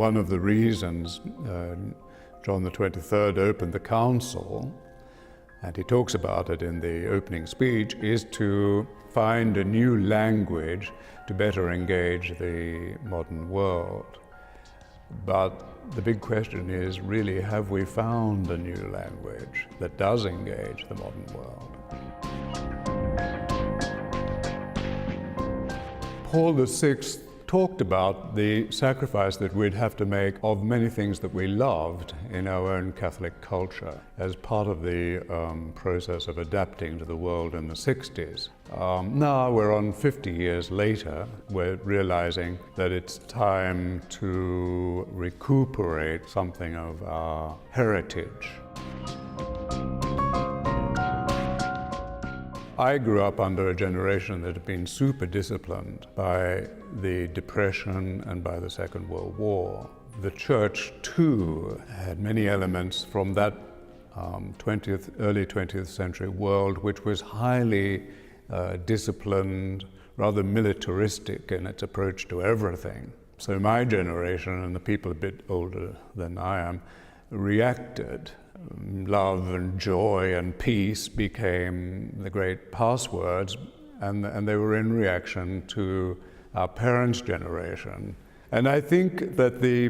one of the reasons John the 23rd opened the council, and he talks about it in the opening speech, is to find a new language to better engage the modern world. But the big question is, really, have we found a new language that does engage the modern world? Paul VI talked about the sacrifice that we'd have to make of many things that we loved in our own Catholic culture as part of the process of adapting to the world in the 60s. Now we're on 50 years later, we're realizing that it's time to recuperate something of our heritage. I grew up under a generation that had been super disciplined by the Depression and by the Second World War. The Church, too, had many elements from that early 20th century world, which was highly disciplined, rather militaristic in its approach to everything. So my generation, and the people a bit older than I am, reacted. Love and joy and peace became the great passwords, and they were in reaction to our parents' generation. And I think that the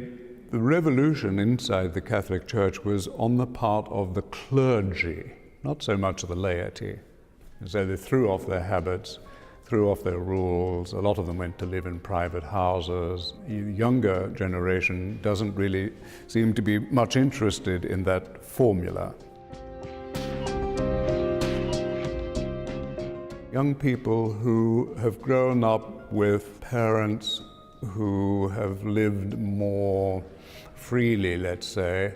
revolution inside the Catholic Church was on the part of the clergy, not so much the laity. And so they threw off their habits, threw off their rules. A lot of them went to live in private houses. The younger generation doesn't really seem to be much interested in that formula. Young people who have grown up with parents who have lived more freely, let's say,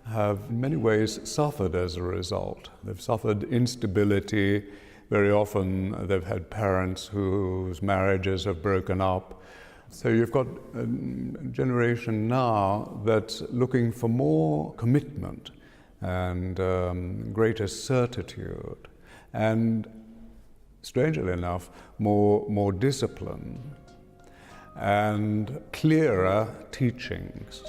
have in many ways suffered as a result. They've suffered instability. Very often they've had parents whose marriages have broken up. So you've got a generation now that's looking for more commitment and greater certitude and, strangely enough, more discipline and clearer teachings.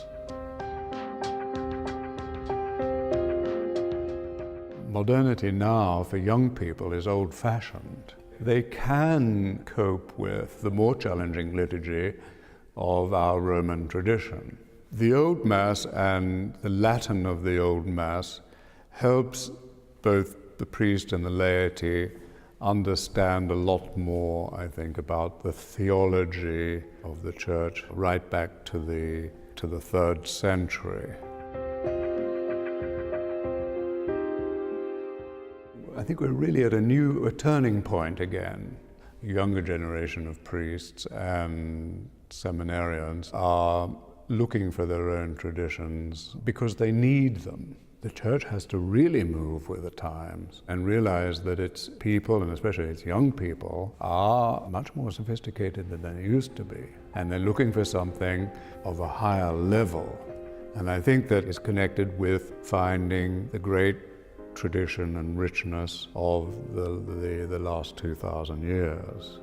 Modernity now for young people is old-fashioned. They can cope with the more challenging liturgy of our Roman tradition. The Old Mass and the Latin of the Old Mass helps both the priest and the laity understand a lot more, I think, about the theology of the Church right back to the 3rd century. I think we're really at a turning point again. A younger generation of priests and seminarians are looking for their own traditions because they need them. The Church has to really move with the times and realize that its people, and especially its young people, are much more sophisticated than they used to be. And they're looking for something of a higher level. And I think that is connected with finding the great tradition and richness of the last 2,000 years.